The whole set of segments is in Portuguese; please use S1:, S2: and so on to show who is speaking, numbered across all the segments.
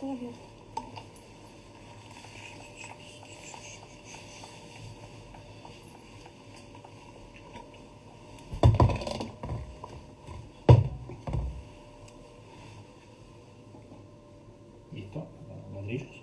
S1: ela viu.
S2: Listo, ladrillos.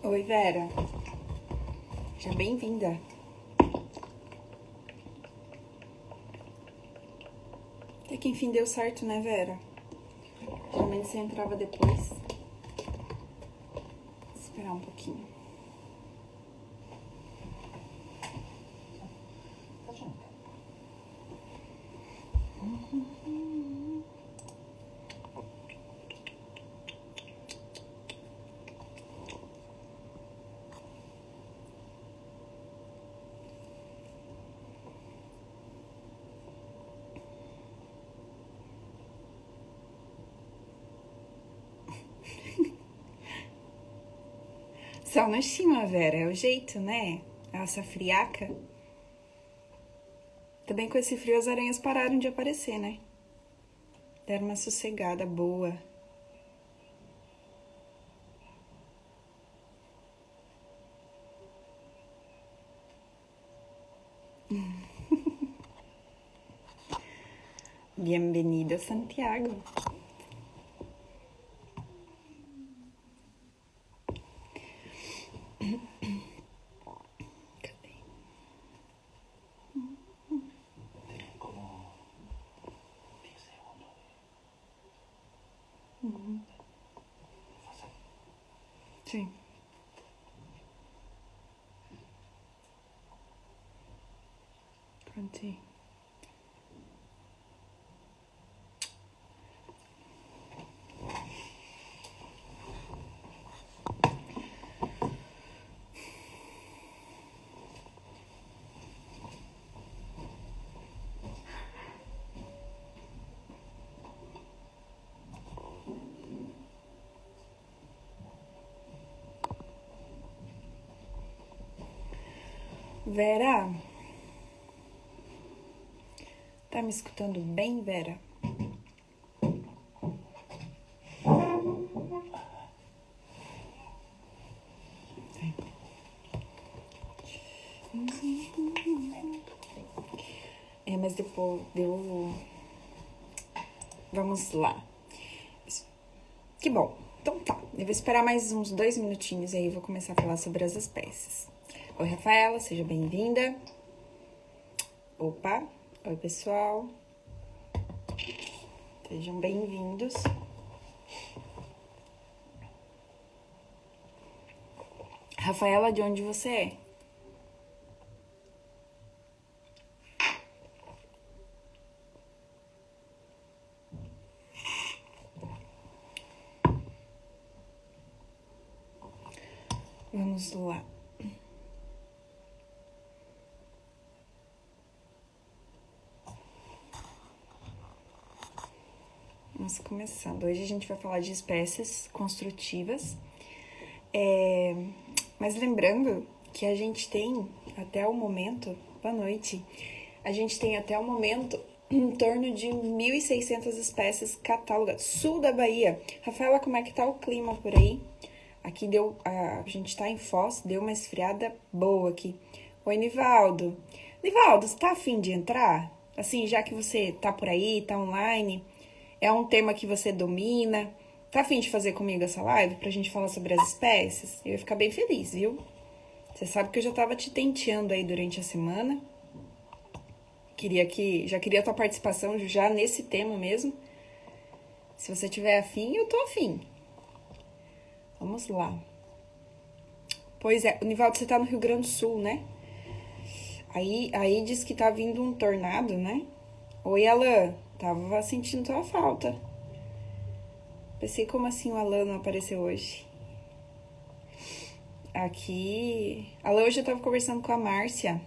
S1: Oi, Vera. Seja bem-vinda. Até que enfim deu certo, né, Vera? Geralmente você entrava depois. Vou esperar um pouquinho. Só no estima, Vera. É o jeito, né? Essa friaca. Também com esse frio as aranhas pararam de aparecer, né? Deram uma sossegada boa. Bienvenido a Santiago. Cadê?
S2: Como 10 segundos.
S1: Sim. Pronto. Vera? Tá me escutando bem, Vera? Mas depois deu... Vamos lá. Que bom. Então tá. Eu vou esperar mais uns 2 minutinhos aí e vou começar a falar sobre as espécies. Oi, Rafaela. Seja bem-vinda. Opa. Oi, pessoal. Sejam bem-vindos. Rafaela, de onde você é? Vamos lá. Vamos começando. Hoje a gente vai falar de espécies construtivas. Mas lembrando que a gente tem até o momento... Boa noite. A gente tem até o momento em torno de 1.600 espécies catalogadas. Sul da Bahia. Rafaela, como é que tá o clima por aí? Aqui deu... A gente tá em Foz, deu uma esfriada boa aqui. Oi, Nivaldo. Nivaldo, você tá afim de entrar? Assim, já que você tá por aí, tá online, é um tema que você domina. Tá afim de fazer comigo essa live pra gente falar sobre as espécies? Eu ia ficar bem feliz, viu? Você sabe que eu já tava te tenteando aí durante a semana. Já queria a tua participação já nesse tema mesmo. Se você tiver afim, eu tô afim. Vamos lá. Pois é, Nivaldo, você tá no Rio Grande do Sul, né? Aí diz que tá vindo um tornado, né? Oi, Alan. Tava sentindo tua falta. Pensei, como assim o Alan não apareceu hoje? aqui... Hoje eu tava conversando com a Márcia.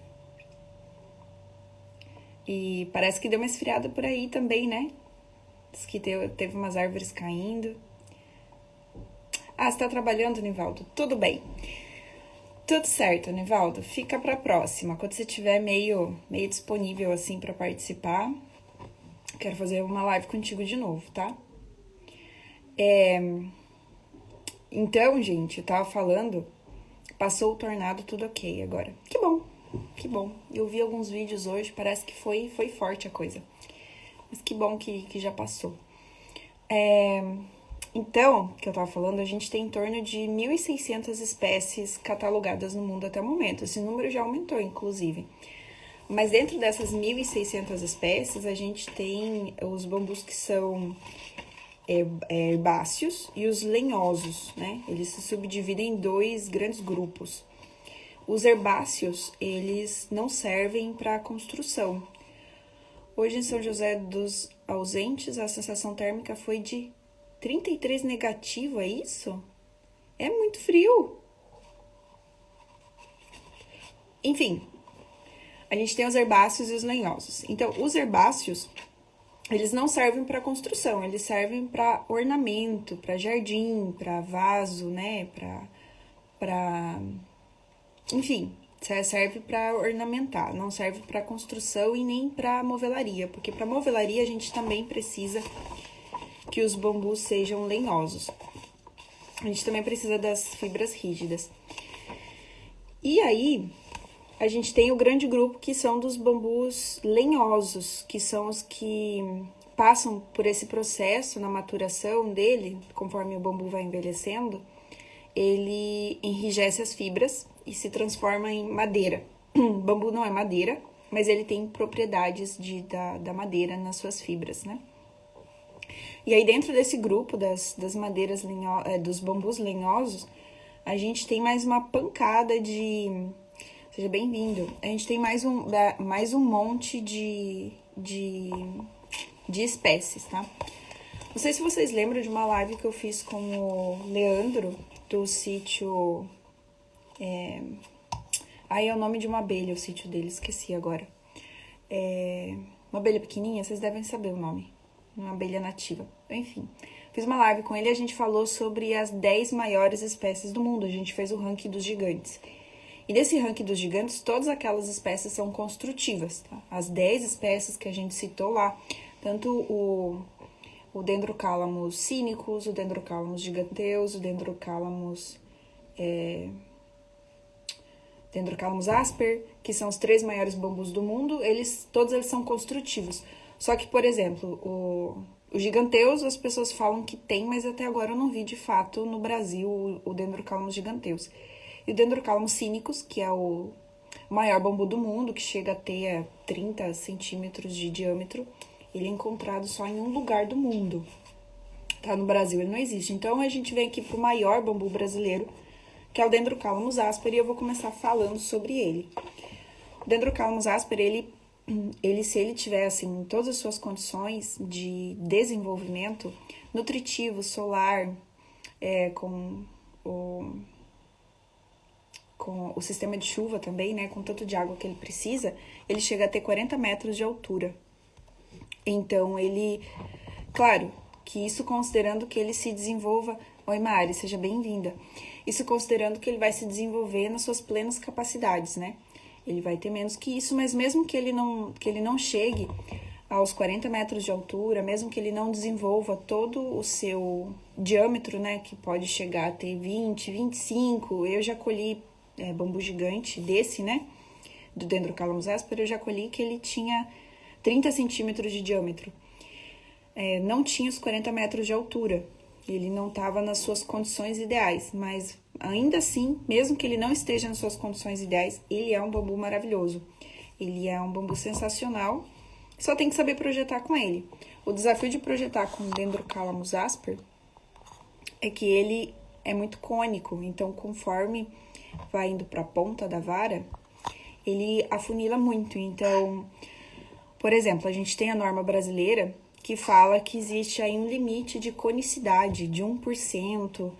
S1: E parece que deu uma esfriada por aí também, né? Diz que teve umas árvores caindo. Ah, você tá trabalhando, Nivaldo? Tudo bem. Tudo certo, Nivaldo. Fica pra próxima. Quando você estiver meio disponível, assim, pra participar, quero fazer uma live contigo de novo, tá? Então, gente, eu tava falando, passou o tornado, tudo ok agora. Que bom, que bom. Eu vi alguns vídeos hoje, parece que foi forte a coisa. Mas que bom que já passou. Então, que eu tava falando, a gente tem em torno de 1.600 espécies catalogadas no mundo até o momento. Esse número já aumentou, inclusive. Mas dentro dessas 1.600 espécies, a gente tem os bambus que são herbáceos e os lenhosos, né? Eles se subdividem em dois grandes grupos. Os herbáceos, eles não servem para construção. Hoje em São José dos Ausentes, a sensação térmica foi de 33 negativo, é isso? É muito frio. Enfim, a gente tem os herbáceos e os lenhosos. Então, os herbáceos, eles não servem para construção, eles servem para ornamento, para jardim, para vaso, né? Enfim, serve para ornamentar, não serve para construção e nem para movelaria, porque para movelaria a gente também precisa que os bambus sejam lenhosos. A gente também precisa das fibras rígidas. E aí, a gente tem o grande grupo que são dos bambus lenhosos, que são os que passam por esse processo na maturação dele, conforme o bambu vai envelhecendo, ele enrijece as fibras e se transforma em madeira. Bambu não é madeira, mas ele tem propriedades da madeira nas suas fibras, né? E aí, dentro desse grupo das madeiras dos bambus lenhosos, a gente tem mais uma pancada de... Seja bem-vindo. A gente tem mais um monte de espécies, tá? Não sei se vocês lembram de uma live que eu fiz com o Leandro, do sítio... Aí é o nome de uma abelha, o sítio dele, esqueci agora. Uma abelha pequenininha, vocês devem saber o nome. Uma abelha nativa. Enfim, fiz uma live com ele e a gente falou sobre as 10 maiores espécies do mundo. A gente fez o ranking dos gigantes. E desse ranking dos gigantes, todas aquelas espécies são construtivas, tá? As 10 espécies que a gente citou lá, tanto o Dendrocalamus cínicus, o Dendrocalamus giganteus, o Dendrocalamus asper, que são os 3 maiores bambus do mundo, todos eles são construtivos. Só que, por exemplo, o giganteus, as pessoas falam que tem, mas até agora eu não vi de fato no Brasil o Dendrocalamus giganteus. E o Dendrocalamus cínicus, que é o maior bambu do mundo, que chega a ter 30 centímetros de diâmetro, ele é encontrado só em um lugar do mundo. Tá? No Brasil ele não existe. Então a gente vem aqui pro maior bambu brasileiro, que é o Dendrocalamus asper, e eu vou começar falando sobre ele. O Dendrocalamus asper, se ele tiver, assim, todas as suas condições de desenvolvimento nutritivo, solar, com o sistema de chuva também, né, com tanto de água que ele precisa, ele chega a ter 40 metros de altura. Então, claro, que isso considerando que ele se desenvolva... Oi, Mari, seja bem-vinda. Isso considerando que ele vai se desenvolver nas suas plenas capacidades, né? Ele vai ter menos que isso, mas mesmo que ele não chegue aos 40 metros de altura, mesmo que ele não desenvolva todo o seu diâmetro, né, que pode chegar a ter 20, 25, eu já colhi bambu gigante desse, né, do Dendrocalamus asper, eu já colhi que ele tinha 30 centímetros de diâmetro. Não tinha os 40 metros de altura, ele não estava nas suas condições ideais, mas ainda assim, mesmo que ele não esteja nas suas condições ideais, ele é um bambu maravilhoso. Ele é um bambu sensacional, só tem que saber projetar com ele. O desafio de projetar com o Dendrocalamus asper é que ele é muito cônico, então conforme vai indo para a ponta da vara, ele afunila muito. Então, por exemplo, a gente tem a norma brasileira que fala que existe aí um limite de conicidade de 1%,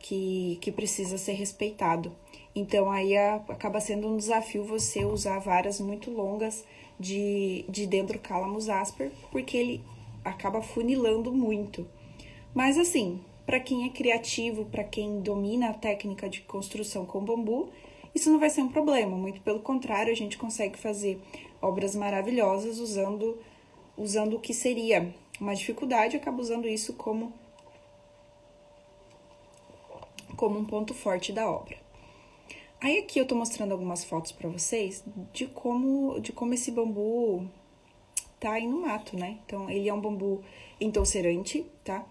S1: que precisa ser respeitado. Então, aí acaba sendo um desafio você usar varas muito longas de Dendrocalamus asper, porque ele acaba funilando muito. Mas assim, para quem é criativo, para quem domina a técnica de construção com bambu, isso não vai ser um problema. Muito pelo contrário, a gente consegue fazer obras maravilhosas usando o que seria uma dificuldade, acaba usando isso como um ponto forte da obra. Aí aqui eu tô mostrando algumas fotos para vocês de como esse bambu tá aí no mato, né? Então, ele é um bambu entolcerante, tá?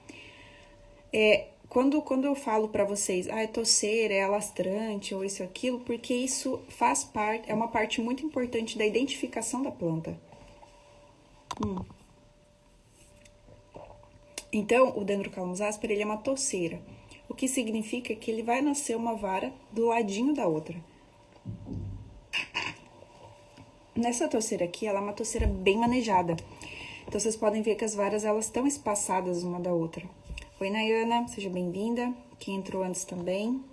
S1: Quando eu falo para vocês, é toceira, é alastrante ou isso ou aquilo, porque isso faz parte, é uma parte muito importante da identificação da planta. Então, o Dendrocalamus asper, ele é uma toceira. O que significa que ele vai nascer uma vara do ladinho da outra. Nessa toceira aqui, ela é uma toceira bem manejada. Então, vocês podem ver que as varas, elas estão espaçadas uma da outra. Oi, Nayana, seja bem-vinda. Quem entrou antes também.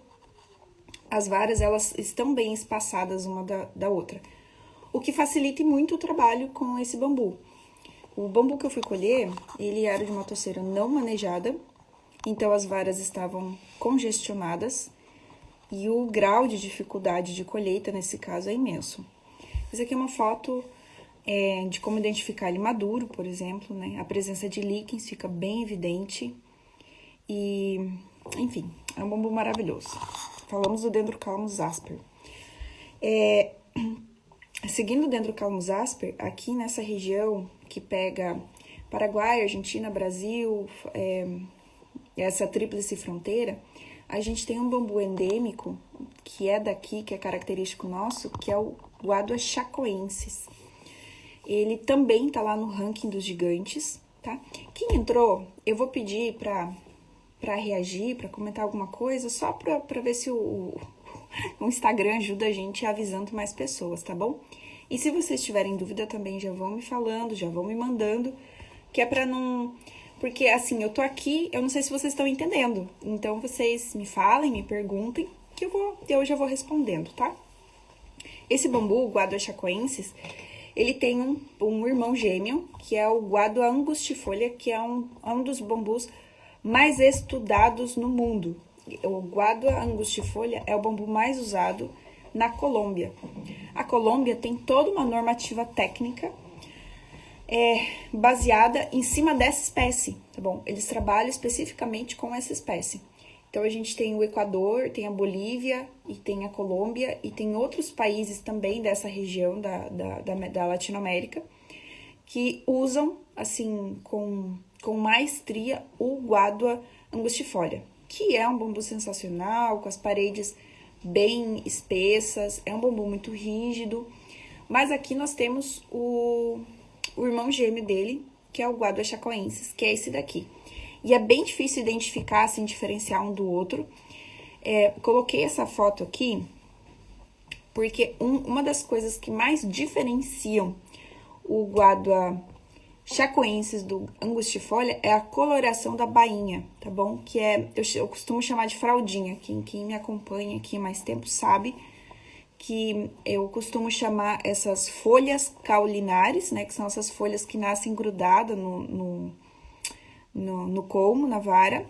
S1: As varas, elas estão bem espaçadas uma da outra. O que facilita muito o trabalho com esse bambu. O bambu que eu fui colher, ele era de uma toceira não manejada. Então, as varas estavam congestionadas e o grau de dificuldade de colheita, nesse caso, é imenso. Essa aqui é uma foto de como identificar ele maduro, por exemplo, né? A presença de líquens fica bem evidente e, enfim, é um bambu maravilhoso. Falamos do Dendrocalamus asper. Seguindo o Dendrocalamus asper, aqui nessa região que pega Paraguai, Argentina, Brasil, essa tríplice fronteira, a gente tem um bambu endêmico, que é daqui, que é característico nosso, que é o Guadua chacoensis. Ele também tá lá no ranking dos gigantes, tá? Quem entrou, eu vou pedir pra reagir, pra comentar alguma coisa, só pra ver se o Instagram ajuda a gente avisando mais pessoas, tá bom? E se vocês tiverem dúvida também, já vão me falando, já vão me mandando, que é pra não... Porque, assim, eu tô aqui, eu não sei se vocês estão entendendo. Então, vocês me falem, me perguntem, que eu já vou respondendo, tá? Esse bambu, o Guadua chacoensis, ele tem um irmão gêmeo, que é o Guadua angustifolia, que é um dos bambus mais estudados no mundo. O Guadua angustifolia é o bambu mais usado na Colômbia. A Colômbia tem toda uma normativa técnica baseada em cima dessa espécie, tá bom? Eles trabalham especificamente com essa espécie. Então, a gente tem o Equador, tem a Bolívia, e tem a Colômbia, e tem outros países também dessa região da Latinoamérica, que usam, assim, com maestria, o Guadua angustifolia, que é um bambu sensacional, com as paredes bem espessas, é um bambu muito rígido, mas aqui nós temos o irmão gêmeo dele, que é o Guadua chacoensis, que é esse daqui. E é bem difícil identificar, assim, diferenciar um do outro. Coloquei essa foto aqui porque uma das coisas que mais diferenciam o Guadua chacoensis do angustifolia é a coloração da bainha, tá bom? Que eu costumo chamar de fraldinha. Quem me acompanha aqui há mais tempo sabe que eu costumo chamar essas folhas caulinares, né? Que são essas folhas que nascem grudadas no colmo, na vara.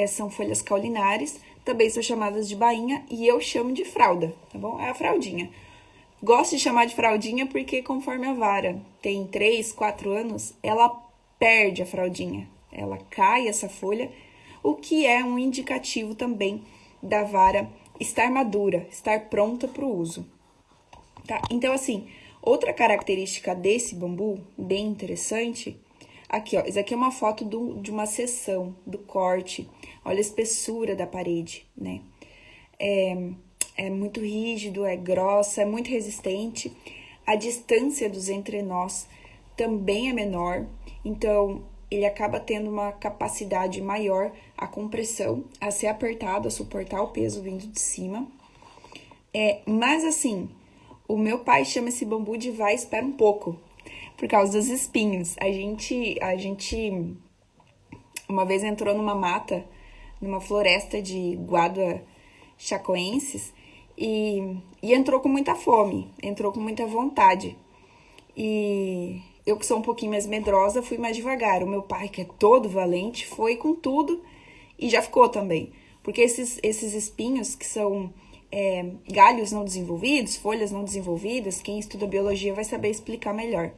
S1: São folhas caulinares, também são chamadas de bainha e eu chamo de fralda, tá bom? É a fraldinha. Gosto de chamar de fraldinha porque conforme a vara tem 3, 4 anos, ela perde a fraldinha. Ela cai, essa folha, o que é um indicativo também da vara estar madura, estar pronta para o uso. Tá? Então, assim, outra característica desse bambu, bem interessante, aqui, ó, isso aqui é uma foto de uma seção, do corte. Olha a espessura da parede, né? É muito rígido, é grossa, é muito resistente. A distância dos entrenós também é menor, então ele acaba tendo uma capacidade maior, a compressão, a ser apertado, a suportar o peso vindo de cima. Mas assim, o meu pai chama esse bambu de vai, espera um pouco, por causa dos espinhos. A gente uma vez entrou numa mata numa floresta de guádua chacoenses e entrou com muita fome, entrou com muita vontade. E eu, que sou um pouquinho mais medrosa, fui mais devagar. O meu pai, que é todo valente, foi com tudo e já ficou também. Porque esses espinhos, que são galhos não desenvolvidos, folhas não desenvolvidas, quem estuda biologia vai saber explicar melhor.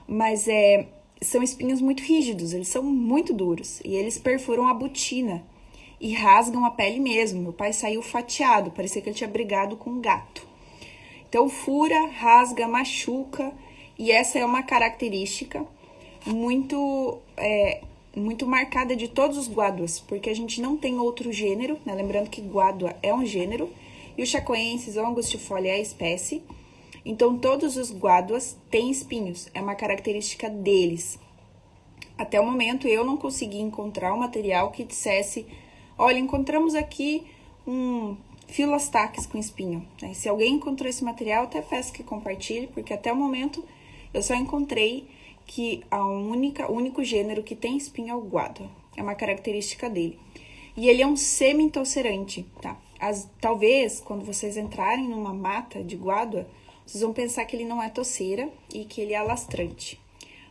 S1: Mas são espinhos muito rígidos, eles são muito duros. E eles perfuram a botina e rasgam a pele mesmo. Meu pai saiu fatiado, parecia que ele tinha brigado com um gato. Então, fura, rasga, machuca. E essa é uma característica muito marcada de todos os guaduas, porque a gente não tem outro gênero, né? Lembrando que guádua é um gênero, e o chacoensis ou angustifolia é a espécie. Então, todos os guaduas têm espinhos, é uma característica deles. Até o momento, eu não consegui encontrar um material que dissesse, olha, encontramos aqui um filostaques com espinho. Né? Se alguém encontrou esse material, até peço que compartilhe, porque até o momento eu só encontrei que o único gênero que tem espinho é o guádua. É uma característica dele. E ele é um semi-entulcerante, tá? Talvez, quando vocês entrarem numa mata de guádua, vocês vão pensar que ele não é toceira e que ele é alastrante.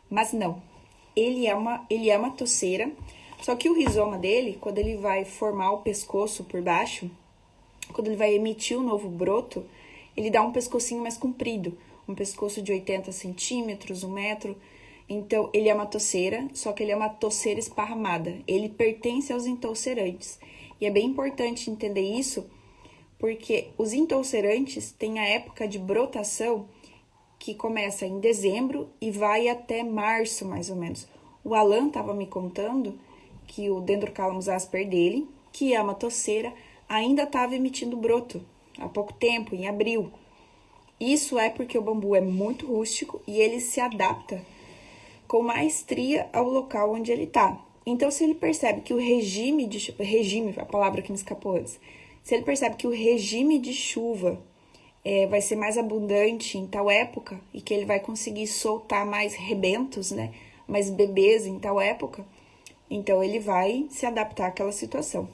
S1: Mas não. Ele é uma toceira, só que o rizoma dele, quando ele vai formar o pescoço por baixo, quando ele vai emitir um novo broto, ele dá um pescocinho mais comprido, um pescoço de 80 centímetros, 1 metro. Então, ele é uma toceira, só que ele é uma toceira esparramada. Ele pertence aos entulcerantes. E é bem importante entender isso, porque os entulcerantes têm a época de brotação que começa em dezembro e vai até março, mais ou menos. O Alan estava me contando que o Dendrocalamus asper dele, que é uma toceira, ainda estava emitindo broto há pouco tempo, em abril. Isso é porque o bambu é muito rústico e ele se adapta com maestria ao local onde ele está. Então, se ele percebe que o regime, a palavra que me escapou antes, se ele percebe que o regime de chuva vai ser mais abundante em tal época e que ele vai conseguir soltar mais rebentos, né, mais bebês em tal época, então ele vai se adaptar àquela situação.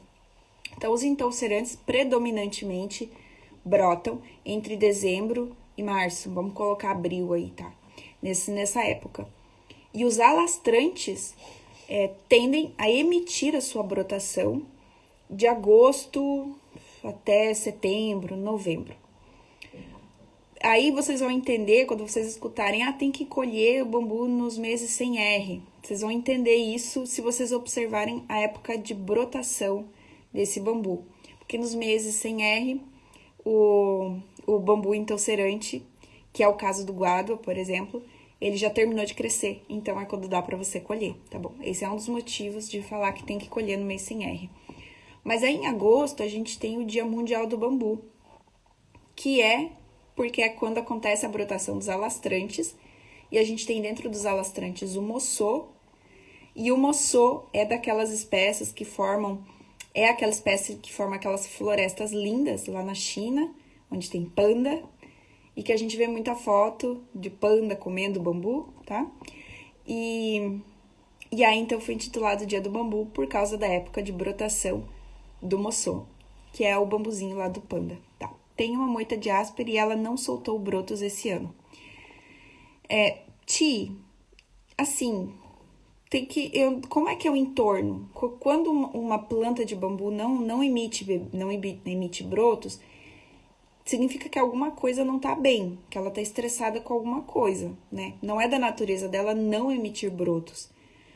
S1: Então, os entulcerantes predominantemente brotam entre dezembro e março. Vamos colocar abril aí, tá? Nessa época. E os alastrantes tendem a emitir a sua brotação de agosto até setembro, novembro. Aí vocês vão entender, quando vocês escutarem, tem que colher o bambu nos meses sem R. Vocês vão entender isso se vocês observarem a época de brotação desse bambu. Porque nos meses sem R, o bambu entulcerante, que é o caso do guádua, por exemplo, ele já terminou de crescer, então é quando dá para você colher, tá bom? Esse é um dos motivos de falar que tem que colher no mês sem R. Mas aí em agosto a gente tem o Dia Mundial do Bambu, que é porque é quando acontece a brotação dos alastrantes, e a gente tem dentro dos alastrantes o moçô, e o moçô é daquelas espécies que formam, aquela espécie que forma aquelas florestas lindas lá na China, onde tem panda, e que a gente vê muita foto de panda comendo bambu, tá? E aí, então, foi intitulado Dia do Bambu por causa da época de brotação do moçô, que é o bambuzinho lá do panda, tá? Tem uma moita de asper e ela não soltou brotos esse ano. Assim, como é que é o entorno? Quando uma planta de bambu não emite brotos, significa que alguma coisa não tá bem, que ela tá estressada com alguma coisa, né? Não é da natureza dela não emitir brotos.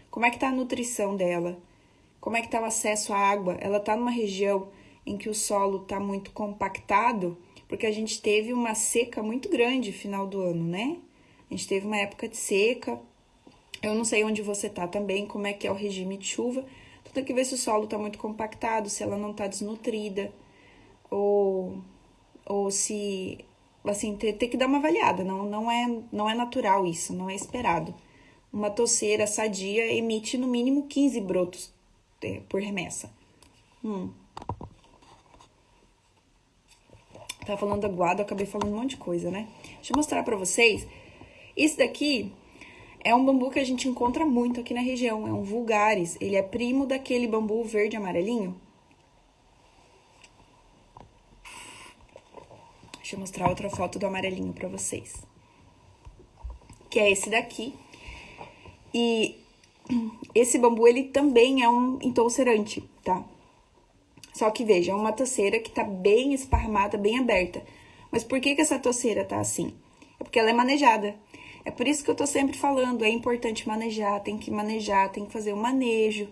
S1: Como é que tá a nutrição dela? Como é que tá o acesso à água? Ela tá numa região em que o solo tá muito compactado, porque a gente teve uma seca muito grande no final do ano, né? A gente teve uma época de seca. Eu não sei onde você tá também, como é que é o regime de chuva. Então tem que ver se o solo tá muito compactado, se ela não tá desnutrida, ou se, assim, tem que dar uma avaliada, não é natural isso, não é esperado. Uma toceira sadia emite no mínimo 15 brotos por remessa. Tava falando da guarda, eu acabei falando um monte de coisa, né? Deixa eu mostrar pra vocês. Esse daqui É um bambu que a gente encontra muito aqui na região, é um vulgaris. Ele é primo daquele bambu verde amarelinho. Deixa eu mostrar outra foto do amarelinho pra vocês. Que é esse daqui. E esse bambu, ele também é um entoucerante, tá? Só que, veja, é uma toceira que tá bem esparramada, bem aberta. Mas por que essa toceira tá assim? É porque ela é manejada. É por isso que eu tô sempre falando, é importante manejar, tem que fazer o manejo,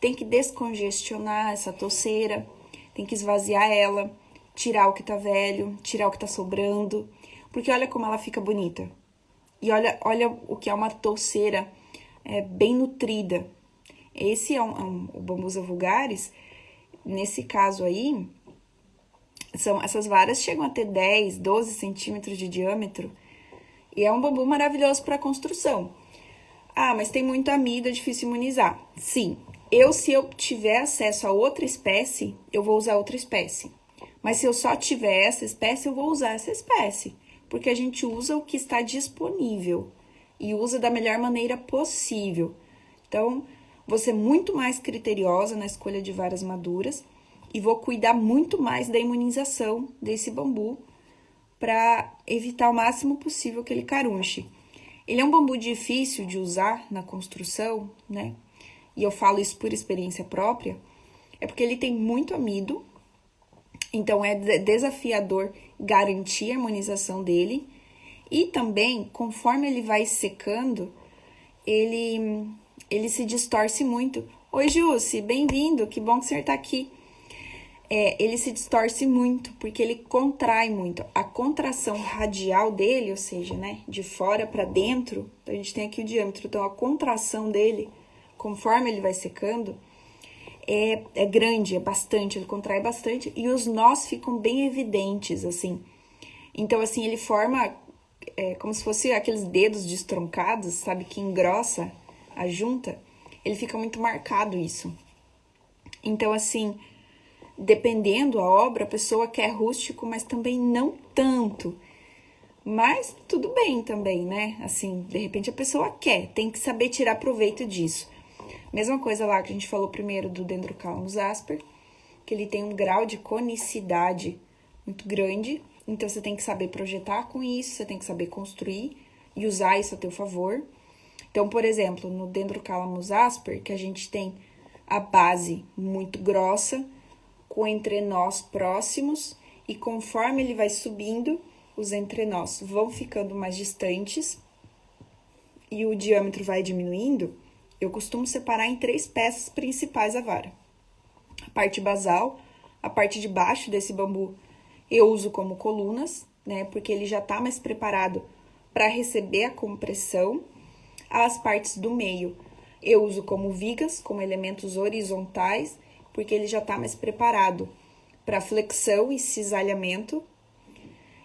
S1: tem que descongestionar essa toceira, tem que esvaziar ela, tirar o que tá velho, tirar o que tá sobrando, porque olha como ela fica bonita. E olha o que é uma toceira bem nutrida. Esse é o Bambusa vulgaris. Nesse caso aí, essas varas chegam a ter 10, 12 centímetros de diâmetro. E é um bambu maravilhoso para construção. Ah, mas tem muito amido, é difícil imunizar. Sim, se eu tiver acesso a outra espécie, eu vou usar outra espécie. Mas se eu só tiver essa espécie, eu vou usar essa espécie. Porque a gente usa o que está disponível. E usa da melhor maneira possível. Então, vou ser muito mais criteriosa na escolha de varas maduras. E vou cuidar muito mais da imunização desse bambu, para evitar o máximo possível que ele carunche. Ele é um bambu difícil de usar na construção, né? E eu falo isso por experiência própria, é porque ele tem muito amido, então é desafiador garantir a harmonização dele. E também, conforme ele vai secando, ele se distorce muito. Oi, Jussi, bem-vindo, que bom que você está aqui. Ele se distorce muito, porque ele contrai muito. A contração radial dele, ou seja, né, de fora para dentro, a gente tem aqui o diâmetro, então a contração dele, conforme ele vai secando, é grande, é bastante, ele contrai bastante, e os nós ficam bem evidentes, assim. Então, assim, ele forma como se fosse aqueles dedos destroncados, sabe, que engrossa a junta, ele fica muito marcado isso. Então, assim, dependendo a obra, a pessoa quer rústico, mas também não tanto. Mas tudo bem também, né? Assim, de repente a pessoa quer, tem que saber tirar proveito disso. Mesma coisa lá que a gente falou primeiro do Dendrocalamus asper, que ele tem um grau de conicidade muito grande, então você tem que saber projetar com isso, você tem que saber construir e usar isso a teu favor. Então, por exemplo, no Dendrocalamus asper, que a gente tem a base muito grossa, com entrenós próximos, e conforme ele vai subindo, os entrenós vão ficando mais distantes e o diâmetro vai diminuindo. Eu costumo separar em 3 peças principais a vara. A parte basal, a parte de baixo desse bambu, eu uso como colunas, né, porque ele já tá mais preparado para receber a compressão. As partes do meio, eu uso como vigas, como elementos horizontais, porque ele já tá mais preparado para flexão e cisalhamento.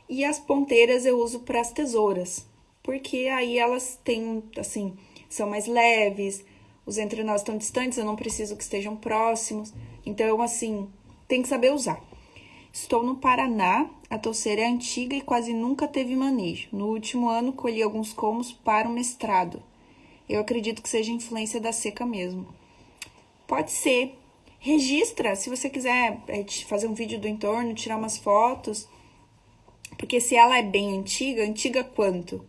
S1: E as ponteiras eu uso para as tesouras, porque aí elas têm, assim, são mais leves, os entrenós estão distantes, eu não preciso que estejam próximos. Então, assim, tem que saber usar. Estou no Paraná, a touceira é antiga e quase nunca teve manejo. No último ano, colhi alguns colmos para o mestrado. Eu acredito que seja influência da seca mesmo. Pode ser. Registra, se você quiser fazer um vídeo do entorno, tirar umas fotos. Porque se ela é bem antiga, antiga quanto?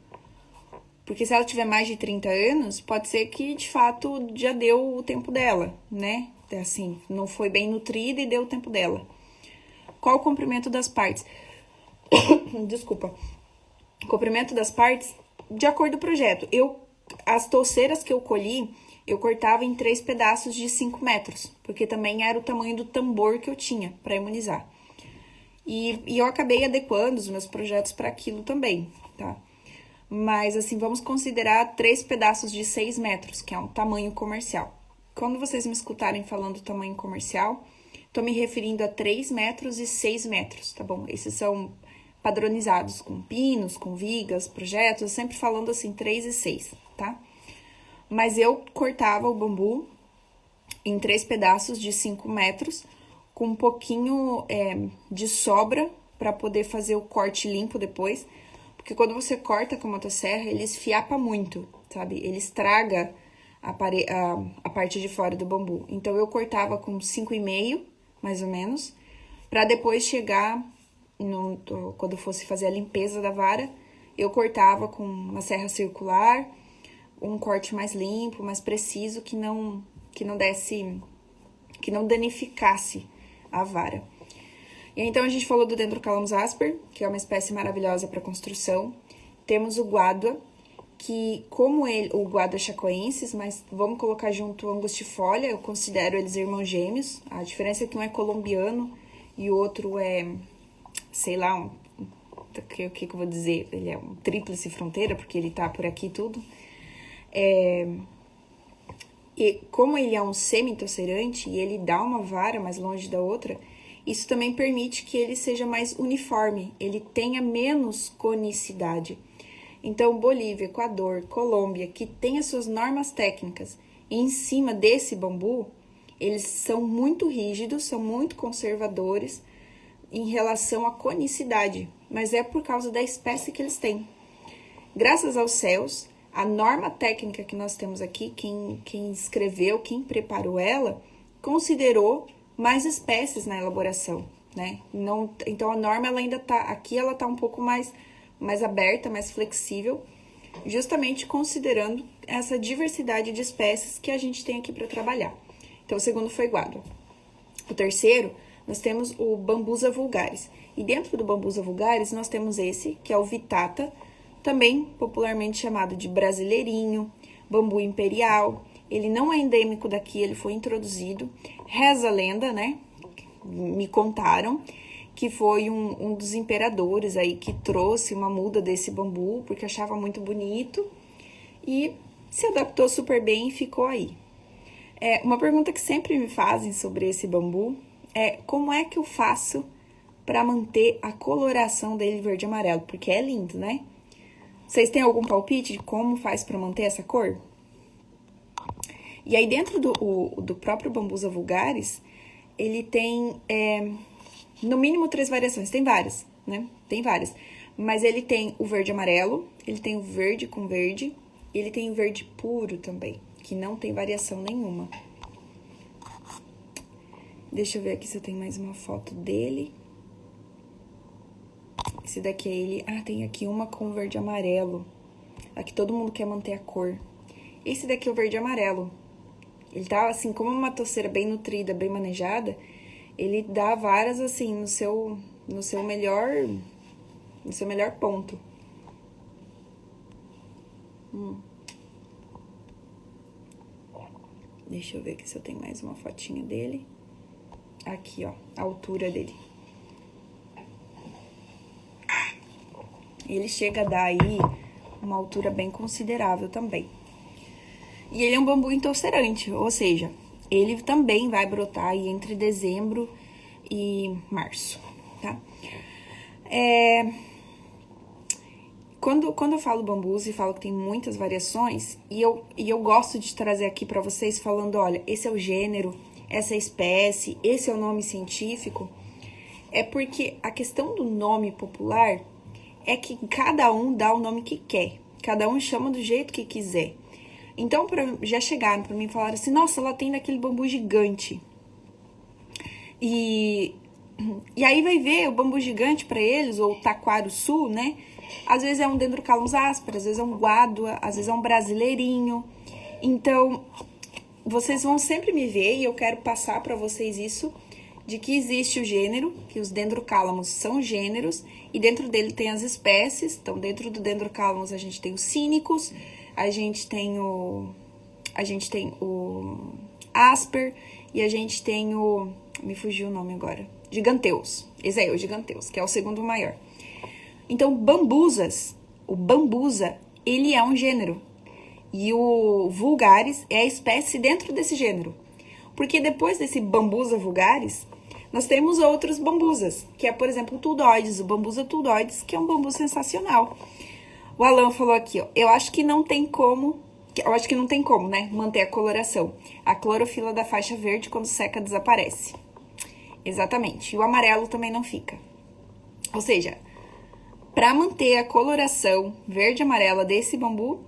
S1: Porque se ela tiver mais de 30 anos, pode ser que, de fato, já deu o tempo dela, né? Assim, não foi bem nutrida e deu o tempo dela. Qual o comprimento das partes? Desculpa. O comprimento das partes, de acordo com o projeto. As touceiras que eu colhi, eu cortava em 3 pedaços de 5 metros, porque também era o tamanho do tambor que eu tinha para imunizar. E eu acabei adequando os meus projetos para aquilo também, tá? Mas, assim, vamos considerar 3 pedaços de 6 metros, que é um tamanho comercial. Quando vocês me escutarem falando tamanho comercial, tô me referindo a 3 metros e 6 metros, tá bom? Esses são padronizados com pinos, com vigas, projetos, sempre falando assim, 3 e 6, tá? Mas eu cortava o bambu em 3 pedaços de 5 metros, com um pouquinho de sobra para poder fazer o corte limpo depois, porque quando você corta com a motosserra, ele esfiapa muito. sabe? Ele estraga a parte de fora do bambu. Então, eu cortava com 5,5, mais ou menos, para depois chegar, quando fosse fazer a limpeza da vara, eu cortava com uma serra circular, um corte mais limpo, mais preciso, que não danificasse a vara. E então, a gente falou do Dendrocalamus asper, que é uma espécie maravilhosa para construção. Temos o guádua, que como o guádua chacoensis, mas vamos colocar junto o angustifolia, eu considero eles irmãos gêmeos. A diferença é que um é colombiano e o outro é, sei lá, o que eu vou dizer? Ele é um tríplice fronteira, porque ele tá por aqui tudo. E como ele é um semi-tosserante e ele dá uma vara mais longe da outra, isso também permite que ele seja mais uniforme, ele tenha menos conicidade. Então, Bolívia, Equador, Colômbia, que tem as suas normas técnicas, e em cima desse bambu, eles são muito rígidos, são muito conservadores em relação à conicidade, mas é por causa da espécie que eles têm. Graças aos céus, a norma técnica que nós temos aqui, quem escreveu, quem preparou ela, considerou mais espécies na elaboração, né? Então, a norma, ela ainda tá, aqui ela tá um pouco mais aberta, mais flexível, justamente considerando essa diversidade de espécies que a gente tem aqui para trabalhar. Então, o segundo foi guádua. O terceiro, nós temos o Bambusa vulgaris. E dentro do Bambusa vulgaris, nós temos esse, que é o Vittata, também popularmente chamado de brasileirinho, bambu imperial. Ele não é endêmico daqui, ele foi introduzido. Reza a lenda, né? Me contaram que foi um dos imperadores aí que trouxe uma muda desse bambu, porque achava muito bonito, e se adaptou super bem e ficou aí. Uma pergunta que sempre me fazem sobre esse bambu é como é que eu faço para manter a coloração dele verde e amarelo, porque é lindo, né? Vocês têm algum palpite de como faz para manter essa cor? E aí, dentro do próprio Bambusa vulgaris, ele tem, no mínimo, 3 variações. Tem várias, né? Tem várias. Mas ele tem o verde amarelo, ele tem o verde com verde, e ele tem o verde puro também, que não tem variação nenhuma. Deixa eu ver aqui se eu tenho mais uma foto dele. Esse daqui é ele. Ah, tem aqui uma com verde e amarelo. Aqui todo mundo quer manter a cor. Esse daqui é o verde e amarelo. Ele tá, assim, como uma tosseira bem nutrida, bem manejada, ele dá varas, assim, no seu melhor ponto. Deixa eu ver aqui se eu tenho mais uma fotinha dele. Aqui, ó, a altura dele. Ele chega a dar aí uma altura bem considerável também. E ele é um bambu entosserante, ou seja, ele também vai brotar aí entre dezembro e março, tá? Quando eu falo bambus e falo que tem muitas variações, e eu gosto de trazer aqui para vocês falando, olha, esse é o gênero, essa é a espécie, esse é o nome científico, é porque a questão do nome popular é que cada um dá o nome que quer, cada um chama do jeito que quiser. Então, já chegaram para mim e falaram assim, nossa, ela tem daquele bambu gigante. E aí vai ver o bambu gigante para eles, ou o taquara-sul, né? Às vezes é um Dendrocalamus asper, às vezes é um guádua, às vezes é um brasileirinho. Então, vocês vão sempre me ver, e eu quero passar para vocês isso, de que existe o gênero, que os Dendrocalamus são gêneros, e dentro dele tem as espécies. Então, dentro do Dendrocalamus a gente tem os cínicos, a gente tem o asper, e a gente tem o... me fugiu o nome agora. Giganteus. Esse aí é o Giganteus, que é o segundo maior. Então, bambusas, o bambusa, ele é um gênero. E o vulgaris é a espécie dentro desse gênero. Porque depois desse Bambusa vulgaris, nós temos outros bambusas, que é, por exemplo, o tuldoides, o Bambusa tuldoides, que é um bambu sensacional. O Alan falou aqui, ó, eu acho que não tem como, né, manter a coloração. A clorofila da faixa verde, quando seca, desaparece. Exatamente. E o amarelo também não fica. Ou seja, para manter a coloração verde e amarela desse bambu,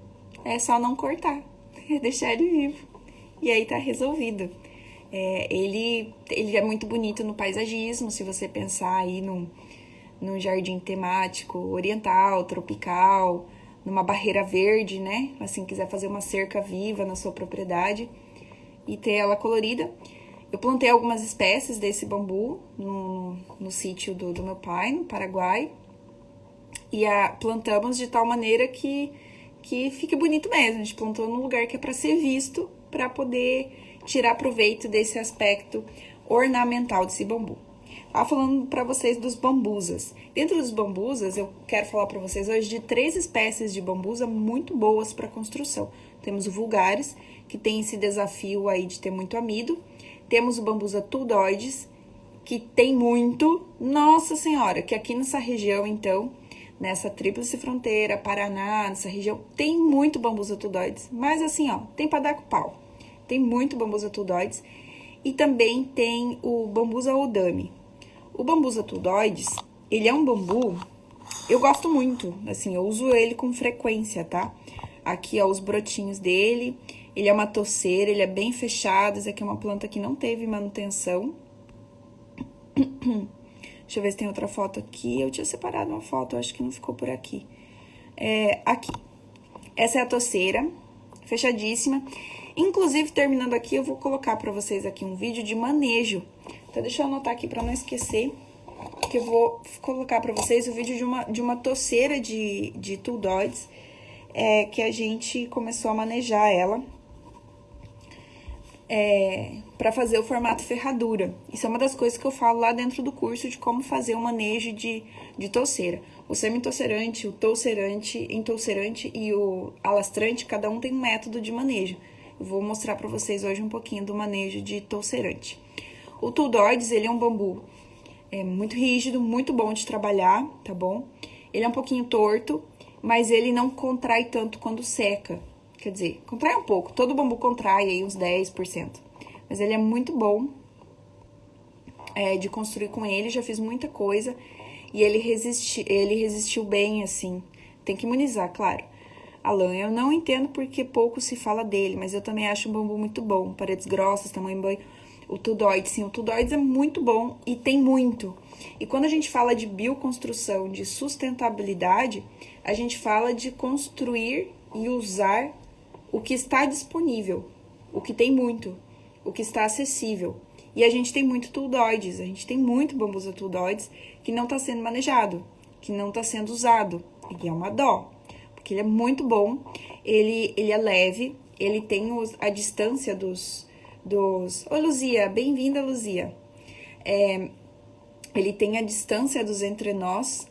S1: É só não cortar, é deixar ele vivo. E aí tá resolvido. Ele é muito bonito no paisagismo, se você pensar aí num jardim temático oriental, tropical, numa barreira verde, né? Assim, quiser fazer uma cerca viva na sua propriedade e ter ela colorida. Eu plantei algumas espécies desse bambu no sítio do meu pai, no Paraguai. E plantamos de tal maneira que fique bonito mesmo. A gente plantou num lugar que é para ser visto, para poder tirar proveito desse aspecto ornamental desse bambu. Tava falando para vocês dos bambusas. Dentro dos bambusas, eu quero falar para vocês hoje de 3 espécies de bambusa muito boas para construção. Temos o vulgaris, que tem esse desafio aí de ter muito amido. Temos o bambusa tuldoides, que tem muito, nossa senhora, que aqui nessa região, então, nessa tríplice fronteira, Paraná, nessa região, tem muito bambusa tuldoides, mas assim, ó, tem pra dar com pau. Tem muito bambusa tuldoides e também tem o bambusa odami. O bambusa tuldoides, ele é um bambu, eu gosto muito, assim, eu uso ele com frequência, tá? Aqui, ó, os brotinhos dele, ele é uma toceira, ele é bem fechado, essa aqui é uma planta que não teve manutenção. Deixa eu ver se tem outra foto aqui. Eu tinha separado uma foto, acho que não ficou por aqui. Aqui. Essa é a toceira, fechadíssima. Inclusive, terminando aqui, eu vou colocar pra vocês aqui um vídeo de manejo. Então, deixa eu anotar aqui pra não esquecer, que eu vou colocar pra vocês o vídeo de uma toceira de tuldoides, que a gente começou a manejar ela. Para fazer o formato ferradura. Isso é uma das coisas que eu falo lá dentro do curso de como fazer o manejo de touceira. O semi-toucerante, o toucerante, entoucerante e o alastrante, cada um tem um método de manejo. Eu vou mostrar para vocês hoje um pouquinho do manejo de toucerante. O tuldoides, ele é um bambu muito rígido, muito bom de trabalhar, tá bom? Ele é um pouquinho torto, mas ele não contrai tanto quando seca. Quer dizer, contrai um pouco, todo bambu contrai aí uns 10%. Mas ele é muito bom de construir com ele, já fiz muita coisa. E ele resistiu bem, assim. Tem que imunizar, claro. Alan, eu não entendo porque pouco se fala dele, mas eu também acho um bambu muito bom. Paredes grossas, tamanho banho. O tuldoides, sim, o tuldoides é muito bom e tem muito. E quando a gente fala de bioconstrução, de sustentabilidade, a gente fala de construir e usar o que está disponível, o que tem muito, o que está acessível. E a gente tem muito tuldoides, a gente tem muito bambusa tuldoides que não está sendo manejado, que não está sendo usado. E é uma dó, porque ele é muito bom, ele é leve, ele tem a distância dos... Oi, Luzia, bem-vinda, Luzia. Ele tem a distância dos entrenós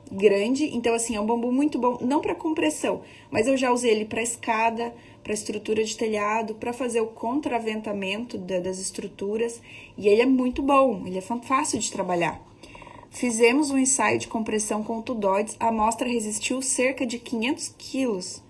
S1: grande, então assim, é um bambu muito bom, não para compressão, mas eu já usei ele para escada, para estrutura de telhado, para fazer o contraventamento das estruturas, e ele é muito bom, ele é fácil de trabalhar. Fizemos um ensaio de compressão com tuldoides, a amostra resistiu cerca de 500 quilos.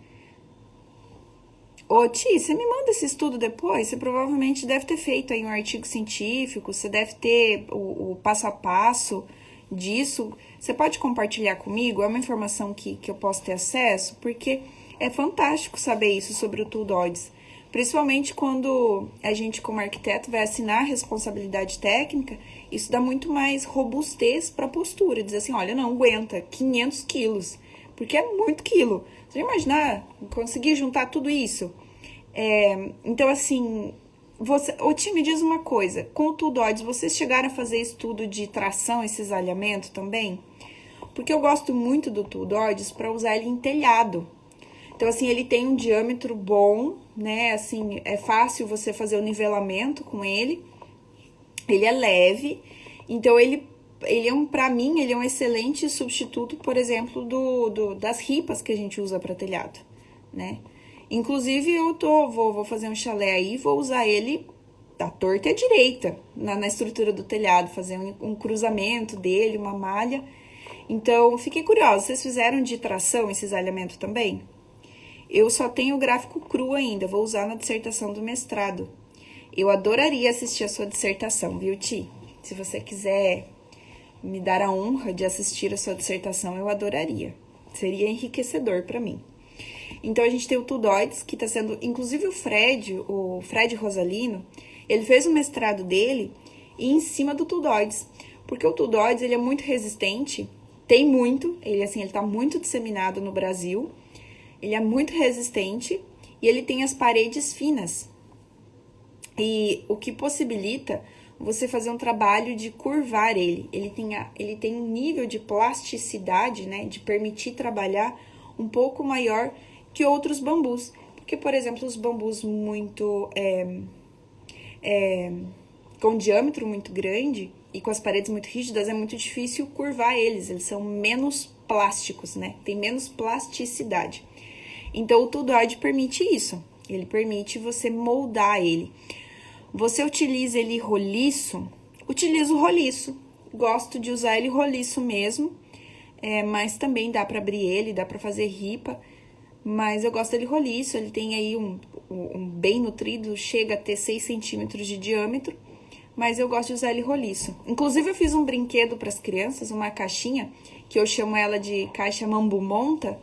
S1: Ô, Ti, você me manda esse estudo depois? Você provavelmente deve ter feito aí um artigo científico, você deve ter o passo a passo disso. Você pode compartilhar comigo? É uma informação que eu posso ter acesso? Porque é fantástico saber isso sobre o tuldoides. Principalmente quando a gente, como arquiteto, vai assinar a responsabilidade técnica, isso dá muito mais robustez para a postura. Dizer assim, olha, não aguenta 500 quilos, porque é muito quilo. Você já imaginar conseguir juntar tudo isso? Então, assim, o time diz uma coisa, com o tuldoides, vocês chegaram a fazer estudo de tração e cisalhamento também? Porque eu gosto muito do tuldoides para usar ele em telhado. Então, assim, ele tem um diâmetro bom, né? Assim, é fácil você fazer o nivelamento com ele. Ele é leve. Então, pra mim, ele é um excelente substituto, por exemplo, das ripas que a gente usa para telhado, né? Inclusive, vou fazer um chalé aí, vou usar ele da torta e à direita, na estrutura do telhado, fazer um cruzamento dele, uma malha. Então, fiquei curiosa, vocês fizeram de tração e cisalhamento também? Eu só tenho o gráfico cru ainda, vou usar na dissertação do mestrado. Eu adoraria assistir a sua dissertação, viu, Ti? Se você quiser me dar a honra de assistir a sua dissertação, eu adoraria. Seria enriquecedor para mim. Então a gente tem o Tudoides, que está sendo, inclusive o Fred Rosalino, ele fez o mestrado dele em cima do Tudoides, porque o Tudoides, ele é muito resistente, tem muito, ele assim, ele tá muito disseminado no Brasil, ele é muito resistente e ele tem as paredes finas. E o que possibilita você fazer um trabalho de curvar ele. Ele tem um nível de plasticidade, né, de permitir trabalhar um pouco maior que outros bambus. Porque, por exemplo, os bambus muito com diâmetro muito grande e com as paredes muito rígidas, é muito difícil curvar eles. Eles são menos plásticos, né? Tem menos plasticidade. Então, o Tudoide permite isso. Ele permite você moldar ele. Você utiliza ele roliço? Utilizo roliço. Gosto de usar ele roliço mesmo. Mas também dá para abrir ele, dá para fazer ripa. Mas eu gosto dele roliço. Ele tem aí um bem nutrido, chega a ter 6 centímetros de diâmetro. Mas eu gosto de usar ele roliço. Inclusive, eu fiz um brinquedo para as crianças, uma caixinha, que eu chamo ela de caixa Mambu Monta.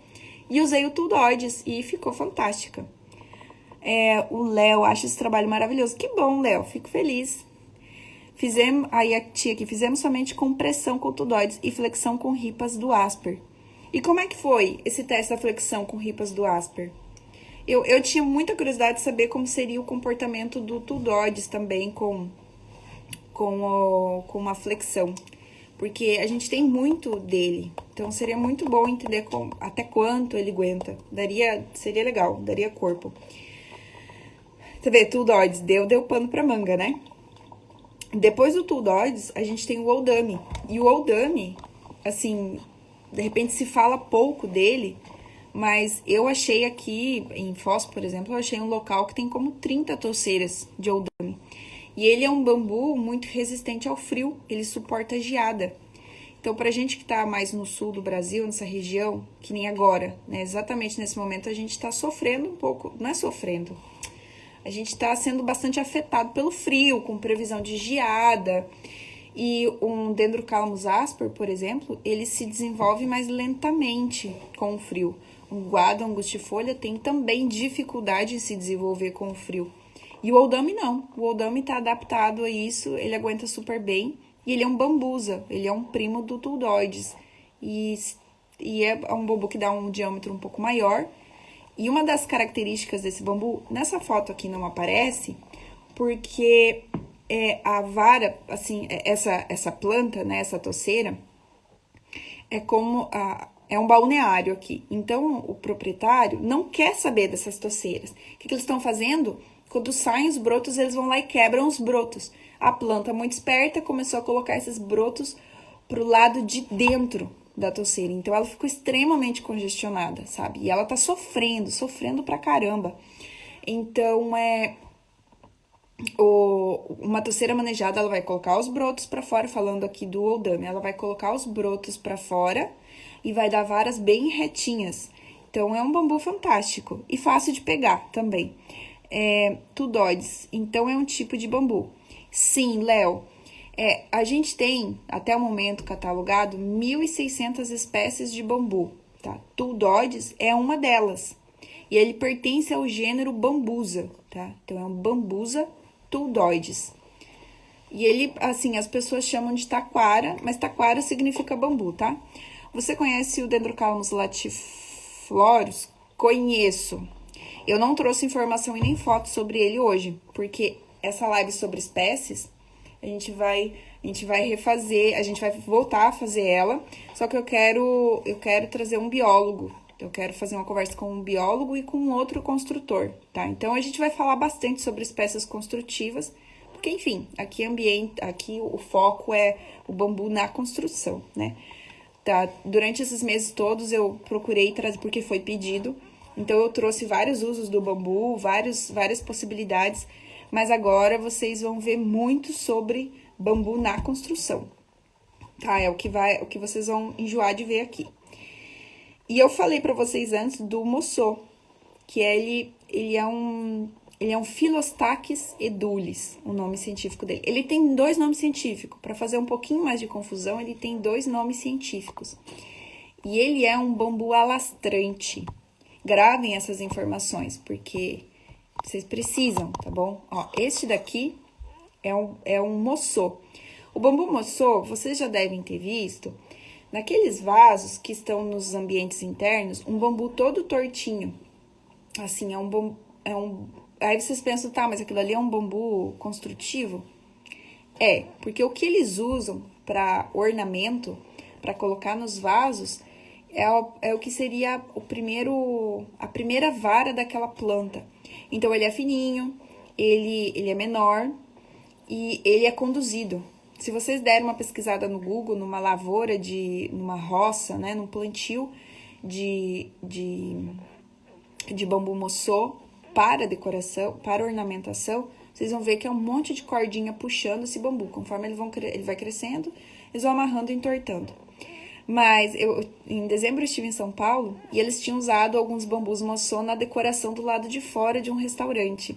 S1: E usei o Tudoides e ficou fantástica. O Léo acha esse trabalho maravilhoso. Que bom, Léo, fico feliz. Aí a tia aqui, fizemos somente compressão com Tudoides e flexão com ripas do Asper. E como é que foi esse teste da flexão com ripas do Asper? Eu tinha muita curiosidade de saber como seria o comportamento do Tudoides também com uma flexão. Porque a gente tem muito dele. Então, seria muito bom entender até quanto ele aguenta. Seria legal, daria corpo. Você vê, Tudoides, deu pano pra manga, né? Depois do Tudoides, a gente tem o Oldame. E o Oldame, assim, de repente se fala pouco dele, mas eu achei aqui, em Foz, por exemplo, eu achei um local que tem como 30 touceiras de Oldame. E ele é um bambu muito resistente ao frio, ele suporta geada. Então, pra gente que tá mais no sul do Brasil, nessa região, que nem agora, né? Exatamente nesse momento, a gente tá sofrendo um pouco, não é sofrendo, a gente tá sendo bastante afetado pelo frio, com previsão de geada. E um Dendrocalamus asper, por exemplo, ele se desenvolve mais lentamente com o frio. Um guado angustifolha tem também dificuldade em se desenvolver com o frio. E o Oldame não. O Oldame está adaptado a isso, ele aguenta super bem. E ele é um bambusa, ele é um primo do Tudoides. E é um bambu que dá um diâmetro um pouco maior. E uma das características desse bambu, nessa foto aqui não aparece, porque a vara, assim, essa planta, né, essa toceira, é um balneário aqui. Então, o proprietário não quer saber dessas toceiras. O que eles estão fazendo? Quando saem os brotos, eles vão lá e quebram os brotos. A planta, muito esperta, começou a colocar esses brotos pro lado de dentro da toceira. Então, ela ficou extremamente congestionada, sabe? E ela tá sofrendo pra caramba. Então, uma toceira manejada, ela vai colocar os brotos pra fora, falando aqui do Oldame. Ela vai colocar os brotos pra fora e vai dar varas bem retinhas. Então, é um bambu fantástico e fácil de pegar também. Tudoides, então é um tipo de bambu. Sim, Léo, a gente tem, até o momento catalogado, 1.600 espécies de bambu, tá? Tudoides é uma delas, e ele pertence ao gênero Bambusa, tá? Então, é um Bambusa Tudoides. E ele, assim, as pessoas chamam de taquara, mas taquara significa bambu, tá? Você conhece o Dendrocalamus latiflorus? Conheço. Eu não trouxe informação e nem foto sobre ele hoje, porque essa live sobre espécies, a gente vai refazer, a gente vai voltar a fazer ela, só que eu quero trazer um biólogo, eu quero fazer uma conversa com um biólogo e com um outro construtor, tá? Então, a gente vai falar bastante sobre espécies construtivas, porque, enfim, aqui o foco é o bambu na construção, né? Tá? Durante esses meses todos, eu procurei trazer, porque foi pedido. Então, eu trouxe vários usos do bambu, várias possibilidades, mas agora vocês vão ver muito sobre bambu na construção, tá? É o que vocês vão enjoar de ver aqui. E eu falei pra vocês antes do moçô, que ele é um Philostaches edulis, o nome científico dele. Ele tem 2 nomes científicos, para fazer um pouquinho mais de confusão, ele tem 2 nomes científicos. E ele é um bambu alastrante. Gravem essas informações, porque vocês precisam, tá bom? Ó, este daqui é um moçô. O bambu moçô, vocês já devem ter visto, naqueles vasos que estão nos ambientes internos, um bambu todo tortinho. Assim, Aí vocês pensam, tá, mas aquilo ali é um bambu construtivo? É, porque o que eles usam para ornamento, para colocar nos vasos, é o que seria a primeira vara daquela planta. Então, ele é fininho, ele é menor e ele é conduzido. Se vocês derem uma pesquisada no Google, numa lavoura, numa roça, né, num plantio de bambu moçô para decoração, para ornamentação, vocês vão ver que é um monte de cordinha puxando esse bambu. Conforme ele vai crescendo, eles vão amarrando e entortando. Mas em dezembro eu estive em São Paulo e eles tinham usado alguns bambus moçô na decoração do lado de fora de um restaurante.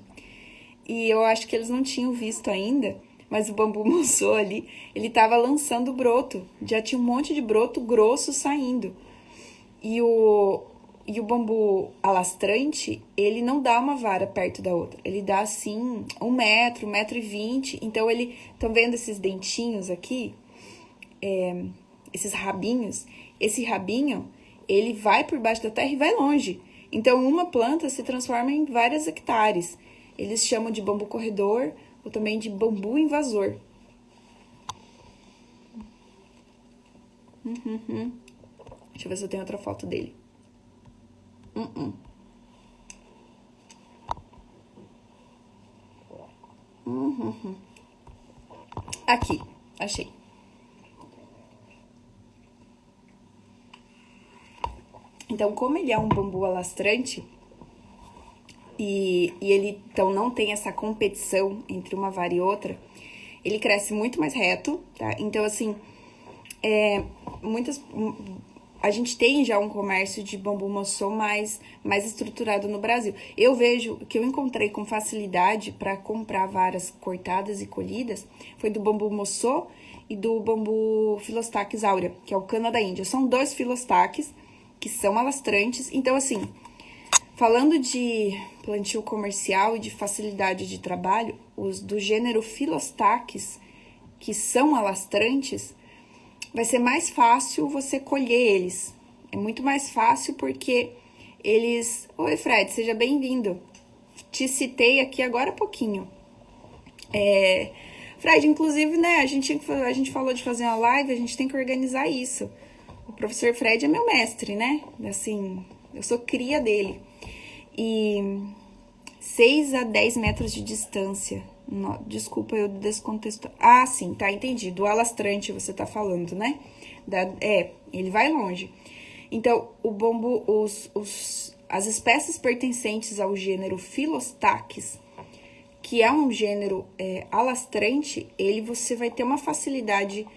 S1: E eu acho que eles não tinham visto ainda, mas o bambu moçô ali, ele estava lançando broto. Já tinha um monte de broto grosso saindo. E o bambu alastrante, ele não dá uma vara perto da outra. Ele dá, assim, 1 metro, 1,20 m. Então, estão vendo esses dentinhos aqui? Esses rabinhos? Esse rabinho, ele vai por baixo da terra e vai longe. Então, uma planta se transforma em vários hectares. Eles chamam de bambu corredor ou também de bambu invasor. Deixa eu ver se eu tenho outra foto dele. Aqui, achei. Então, como ele é um bambu alastrante e ele então não tem essa competição entre uma vara e outra, ele cresce muito mais reto, tá? Então, assim, a gente tem já um comércio de bambu moçô mais estruturado no Brasil. Eu vejo que eu encontrei com facilidade para comprar varas cortadas e colhidas foi do bambu moçô e do bambu Filostaques aurea, que é o cana da Índia. São 2 filostaques que são alastrantes. Então, assim, falando de plantio comercial e de facilidade de trabalho, os do gênero Filostaques, que são alastrantes, vai ser mais fácil você colher eles. É muito mais fácil porque eles... Oi, Fred, seja bem-vindo. Te citei aqui agora há pouquinho. Fred, inclusive, né, a gente falou de fazer uma live, a gente tem que organizar isso. O professor Fred é meu mestre, né? Assim, eu sou cria dele. E 6 a 10 metros de distância. Desculpa, eu descontexto. Ah, sim, tá, entendi. Do alastrante você tá falando, né? Ele vai longe. Então, o bambu, as espécies pertencentes ao gênero Filostaques, que é um gênero alastrante, você vai ter uma facilidade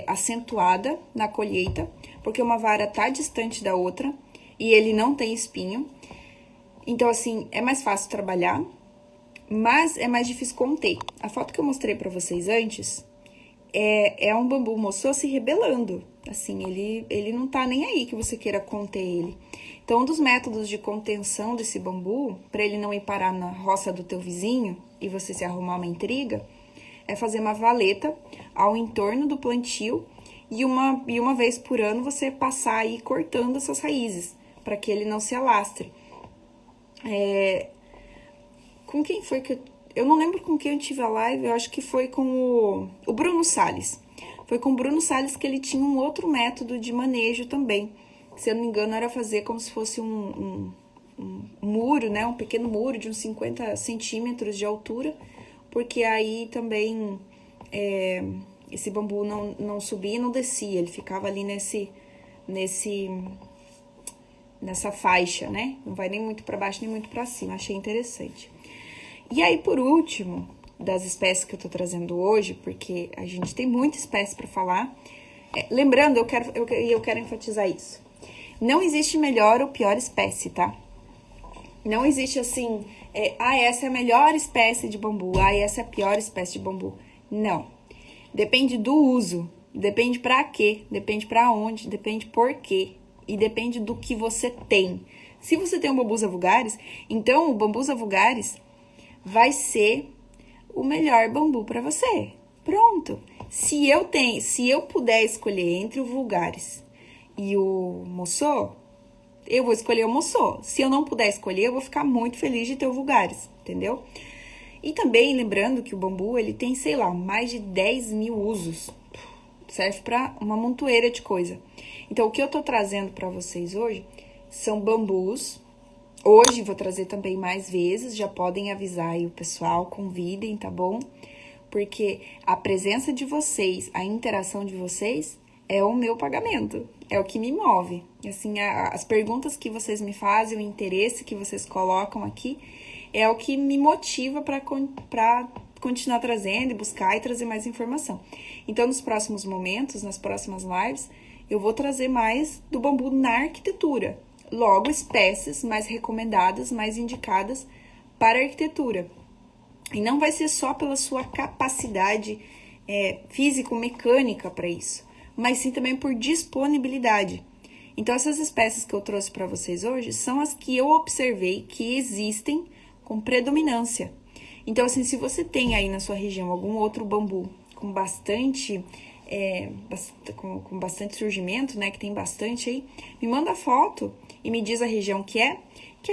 S1: acentuada na colheita, porque uma vara tá distante da outra e ele não tem espinho. Então, assim, é mais fácil trabalhar, mas é mais difícil conter. A foto que eu mostrei pra vocês antes é um bambu moçô se rebelando. Assim, ele não tá nem aí que você queira conter ele. Então, um dos métodos de contenção desse bambu, para ele não ir parar na roça do teu vizinho e você se arrumar uma intriga, é fazer uma valeta ao entorno do plantio e uma vez por ano você passar aí cortando essas raízes, para que ele não se alastre. Com quem foi que eu não lembro com quem eu tive a live, eu acho que foi com o Bruno Salles. Foi com o Bruno Salles que ele tinha um outro método de manejo também. Se eu não me engano, era fazer como se fosse um muro, né? Um pequeno muro de uns 50 centímetros de altura, porque aí também esse bambu não subia e não descia, ele ficava ali nessa faixa, né? Não vai nem muito para baixo nem muito para cima. Achei interessante. E aí, por último, das espécies que eu tô trazendo hoje, porque a gente tem muita espécie para falar. Lembrando, eu quero enfatizar isso. Não existe melhor ou pior espécie, tá? Não existe assim, essa é a melhor espécie de bambu, essa é a pior espécie de bambu. Não. Depende do uso, depende para quê, depende para onde, depende por quê. E depende do que você tem. Se você tem um Bambusa vulgaris, então o Bambusa vulgaris vai ser o melhor bambu para você. Pronto. Se eu puder escolher entre o vulgaris e o moçô, eu vou escolher o moçô. Se eu não puder escolher, eu vou ficar muito feliz de ter o vulgaris, entendeu? E também lembrando que o bambu, ele tem, sei lá, mais de 10 mil usos. Serve para uma montoeira de coisa. Então, o que eu tô trazendo para vocês hoje são bambus. Hoje vou trazer também mais vezes, já podem avisar aí o pessoal, convidem, tá bom? Porque a presença de vocês, a interação de vocês é o meu pagamento, é o que me move. Assim, as perguntas que vocês me fazem, o interesse que vocês colocam aqui, é o que me motiva para continuar trazendo e buscar e trazer mais informação. Então, nos próximos momentos, nas próximas lives, eu vou trazer mais do bambu na arquitetura. Logo, espécies mais recomendadas, mais indicadas para a arquitetura. E não vai ser só pela sua capacidade físico-mecânica para isso, mas sim também por disponibilidade. Então, essas espécies que eu trouxe para vocês hoje são as que eu observei que existem com predominância. Então, assim, se você tem aí na sua região algum outro bambu com bastante surgimento, né, que tem bastante aí, me manda foto e me diz a região que aí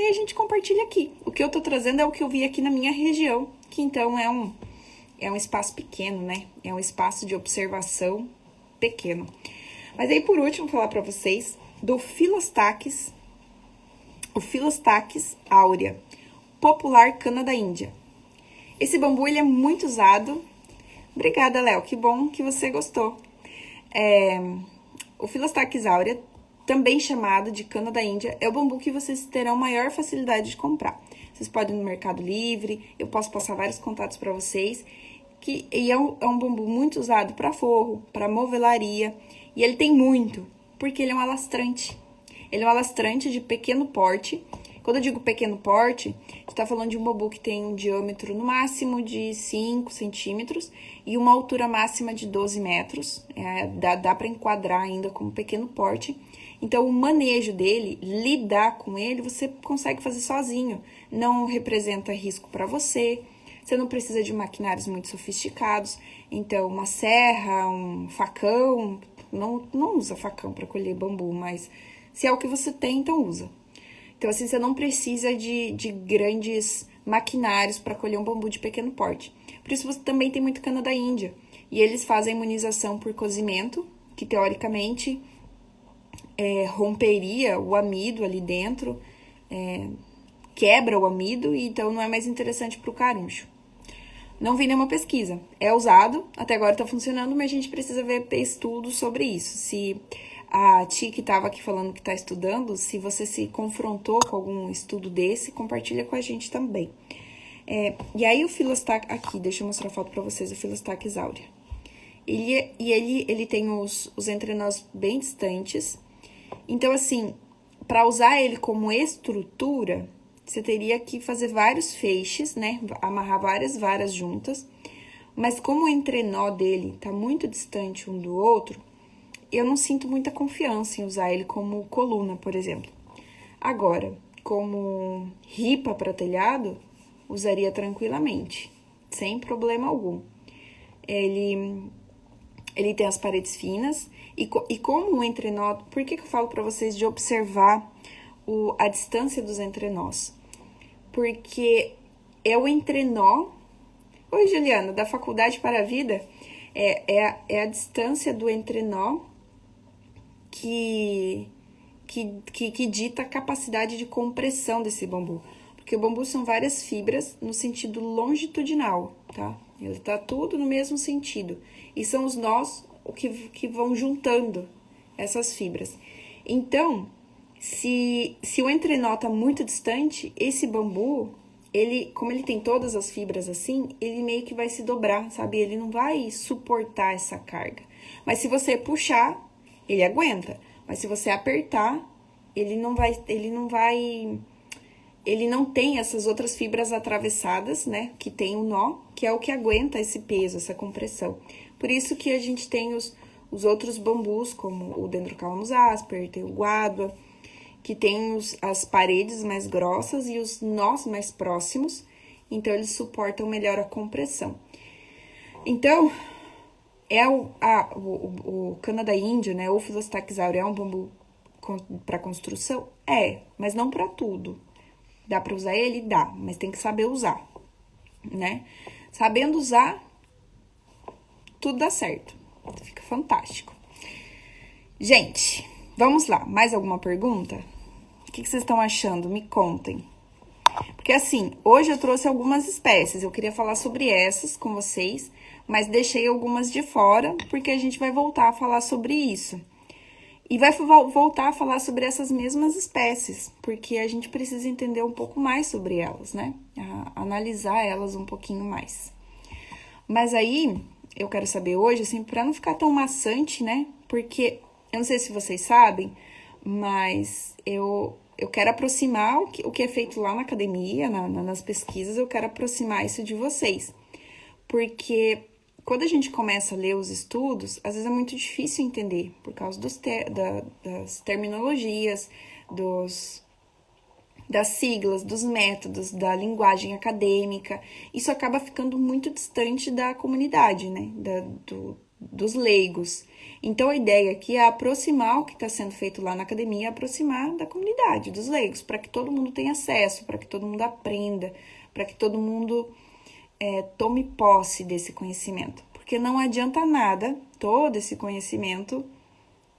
S1: a gente compartilha aqui. O que eu tô trazendo é o que eu vi aqui na minha região, que então é um espaço pequeno, né? É um espaço de observação pequeno. Mas aí, por último, vou falar para vocês do Filostaques, o Filostaques áurea, popular cana da Índia. Esse bambu, ele é muito usado. Obrigada, Léo, que bom que você gostou. O Filostaques áurea, também chamado de cana da Índia, é o bambu que vocês terão maior facilidade de comprar. Vocês podem ir no Mercado Livre, eu posso passar vários contatos para vocês, e é um bambu muito usado para forro, para movelaria, e ele tem muito, porque ele é um alastrante. Ele é um alastrante de pequeno porte. Quando eu digo pequeno porte, você tá falando de um bambu que tem um diâmetro no máximo de 5 centímetros e uma altura máxima de 12 metros. Dá para enquadrar ainda como pequeno porte. Então, o manejo dele, lidar com ele, você consegue fazer sozinho. Não representa risco para você. Você não precisa de maquinários muito sofisticados. Então, uma serra, um facão... Não usa facão para colher bambu, mas se é o que você tem, então usa. Então, assim, você não precisa de grandes maquinários para colher um bambu de pequeno porte. Por isso, você também tem muito cana da Índia. E eles fazem a imunização por cozimento, que teoricamente romperia o amido ali dentro, quebra o amido, e então não é mais interessante para o caruncho. Não vi nenhuma pesquisa. É usado, até agora tá funcionando, mas a gente precisa ver estudos sobre isso. Se a Ti que estava aqui falando que está estudando, se você se confrontou com algum estudo desse, compartilha com a gente também. E aí o Filostaques, aqui, deixa eu mostrar a foto para vocês, o Filostaques áurea. Ele tem os entrenós bem distantes. Então, assim, para usar ele como estrutura, você teria que fazer vários feixes, né? Amarrar várias varas juntas. Mas como o entrenó dele tá muito distante um do outro, eu não sinto muita confiança em usar ele como coluna, por exemplo. Agora, como ripa para telhado, usaria tranquilamente, sem problema algum. Ele tem as paredes finas, e como o entrenó... Por que eu falo para vocês de observar a distância dos entrenós? Porque é o entrenó... Oi, Juliana, da Faculdade para a Vida, é a distância do entrenó que dita a capacidade de compressão desse bambu. Porque o bambu são várias fibras no sentido longitudinal, tá? Ele tá tudo no mesmo sentido. E são os nós que vão juntando essas fibras. Então, se o entrenó tá muito distante, esse bambu, como ele tem todas as fibras assim, ele meio que vai se dobrar, sabe? Ele não vai suportar essa carga. Mas se você puxar, ele aguenta. Mas se você apertar, ele não tem essas outras fibras atravessadas, né? Que tem o nó, que é o que aguenta esse peso, essa compressão. Por isso que a gente tem os outros bambus, como o Dendrocalamus asper, tem o guadua, que tem as paredes mais grossas e os nós mais próximos, então eles suportam melhor a compressão. Então, o cana-da-índia, né, ou Philostachys aurea, é um bambu para construção? Mas não para tudo. Dá para usar ele? Dá, mas tem que saber usar, né? Sabendo usar, tudo dá certo. Fica fantástico. Gente, vamos lá. Mais alguma pergunta? O que vocês estão achando? Me contem. Porque assim, hoje eu trouxe algumas espécies. Eu queria falar sobre essas com vocês, mas deixei algumas de fora, porque a gente vai voltar a falar sobre isso. E vai voltar a falar sobre essas mesmas espécies, porque a gente precisa entender um pouco mais sobre elas, né? Analisar elas um pouquinho mais. Mas aí, eu quero saber hoje, assim, para não ficar tão maçante, né? Porque, eu não sei se vocês sabem, mas eu quero aproximar o que é feito lá na academia, nas pesquisas, eu quero aproximar isso de vocês. Porque quando a gente começa a ler os estudos, às vezes é muito difícil entender, por causa das terminologias, das siglas, dos métodos, da linguagem acadêmica. Isso acaba ficando muito distante da comunidade, né? Dos leigos. Então, a ideia aqui é aproximar o que está sendo feito lá na academia, aproximar da comunidade, dos leigos, para que todo mundo tenha acesso, para que todo mundo aprenda, para que todo mundo tome posse desse conhecimento. Porque não adianta nada todo esse conhecimento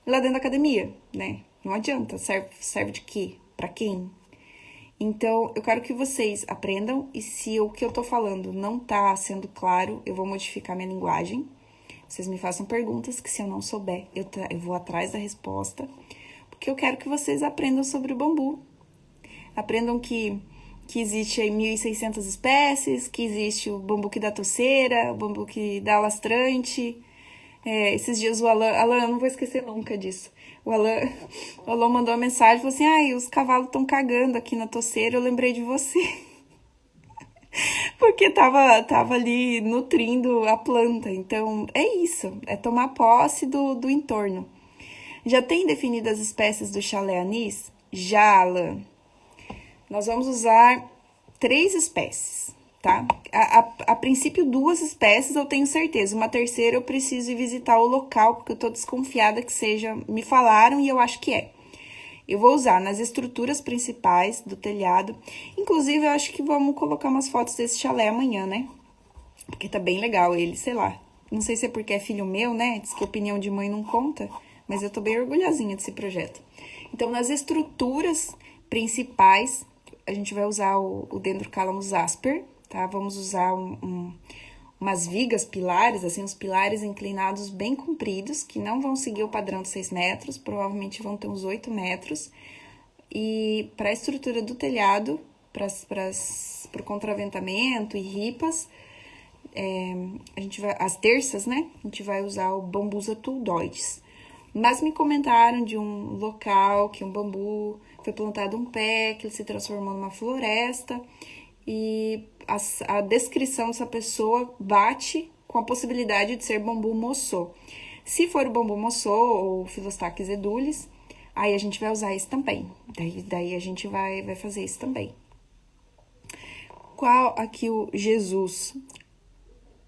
S1: lá dentro da academia, né? Não adianta. Serve de quê? Para quem? Então, eu quero que vocês aprendam, e se o que eu tô falando não tá sendo claro, eu vou modificar minha linguagem. Vocês me façam perguntas, que se eu não souber, eu vou atrás da resposta, porque eu quero que vocês aprendam sobre o bambu. Aprendam que existe aí 1.600 espécies, que existe o bambu que dá toceira, o bambu que dá alastrante. Esses dias o Alan, eu não vou esquecer nunca disso. O Alan mandou uma mensagem, falou assim, os cavalos estão cagando aqui na toceira, eu lembrei de você. Porque tava ali nutrindo a planta. Então, é isso, é tomar posse do entorno. Já tem definido as espécies do chalé anis? Já, Alan. Nós vamos usar 3 espécies, tá? A princípio, 2 espécies eu tenho certeza. Uma terceira eu preciso ir visitar o local, porque eu tô desconfiada que seja... Me falaram e eu acho que é. Eu vou usar nas estruturas principais do telhado. Inclusive, eu acho que vamos colocar umas fotos desse chalé amanhã, né? Porque tá bem legal ele, sei lá. Não sei se é porque é filho meu, né? Diz que opinião de mãe não conta. Mas eu tô bem orgulhosinha desse projeto. Então, nas estruturas principais, a gente vai usar o Dendrocalamus asper, tá? Vamos usar umas vigas pilares, assim, uns pilares inclinados bem compridos, que não vão seguir o padrão de 6 metros, provavelmente vão ter uns 8 metros. E para a estrutura do telhado, para o contraventamento e ripas, a gente vai, as terças, né? A gente vai usar o Bambusa tuldoides. Mas me comentaram de um local que um bambu foi plantado um pé, que ele se transformou numa floresta, e a descrição dessa pessoa bate com a possibilidade de ser bambu moçô. Se for o bambu moçô ou Philostachys edulis, aí a gente vai usar isso também. Daí a gente vai fazer isso também. Qual aqui o Jesus?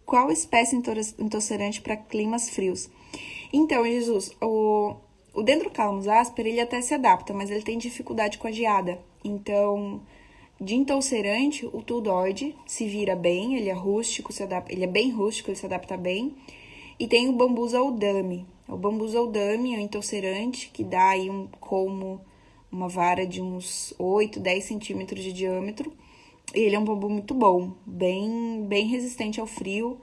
S1: Qual espécie intolerante para climas frios? Então, Jesus, o Dendrocalamus asper, ele até se adapta, mas ele tem dificuldade com a geada. Então, de intolerante, o tuldoide se vira bem, ele é rústico, ele é bem rústico, ele se adapta bem. E tem o Bambusa oldame. O Bambusa oldame é um intolerante que dá aí uma vara de uns 8, 10 centímetros de diâmetro. Ele é um bambu muito bom, bem resistente ao frio.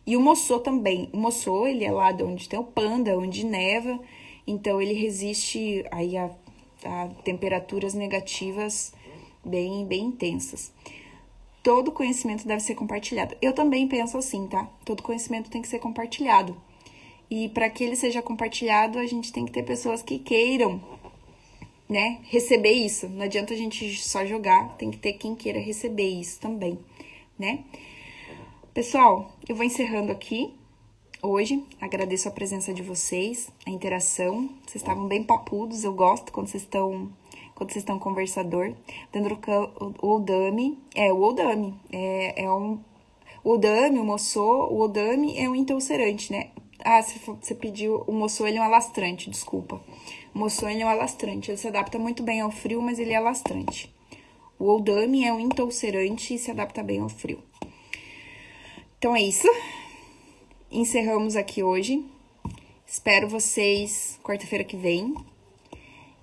S1: E o moçô também. O moçô, ele é lá de onde tem o panda, onde neva. Então, ele resiste aí a temperaturas negativas bem intensas. Todo conhecimento deve ser compartilhado. Eu também penso assim, tá? Todo conhecimento tem que ser compartilhado. E para que ele seja compartilhado, a gente tem que ter pessoas que queiram, né, receber isso. Não adianta a gente só jogar, tem que ter quem queira receber isso também, né? Pessoal, eu vou encerrando aqui hoje. Agradeço a presença de vocês, a interação. Vocês estavam bem papudos, eu gosto quando vocês estão quando vocês estão conversador. O odami, o odami, o odami, o moçô, o odami é um endulcerante, né? Ah, você pediu, o moçô, ele é um alastrante, desculpa. O moçô, ele é um alastrante, ele se adapta muito bem ao frio, mas ele é alastrante. O odami é um endulcerante e se adapta bem ao frio. Então é isso. Encerramos aqui hoje. Espero vocês quarta-feira que vem.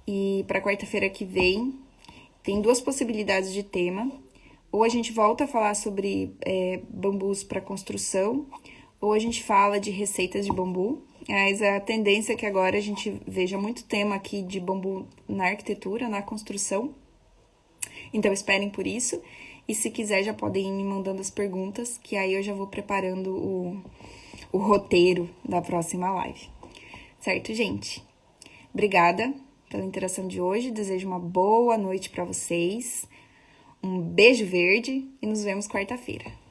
S1: E para quarta-feira que vem, tem 2 possibilidades de tema. Ou a gente volta a falar sobre bambus para construção, ou a gente fala de receitas de bambu. Mas a tendência é que agora a gente veja muito tema aqui de bambu na arquitetura, na construção. Então, esperem por isso. E se quiser, já podem ir me mandando as perguntas, que aí eu já vou preparando o roteiro da próxima live. Certo, gente? Obrigada pela interação de hoje. Desejo uma boa noite para vocês. Um beijo verde e nos vemos quarta-feira.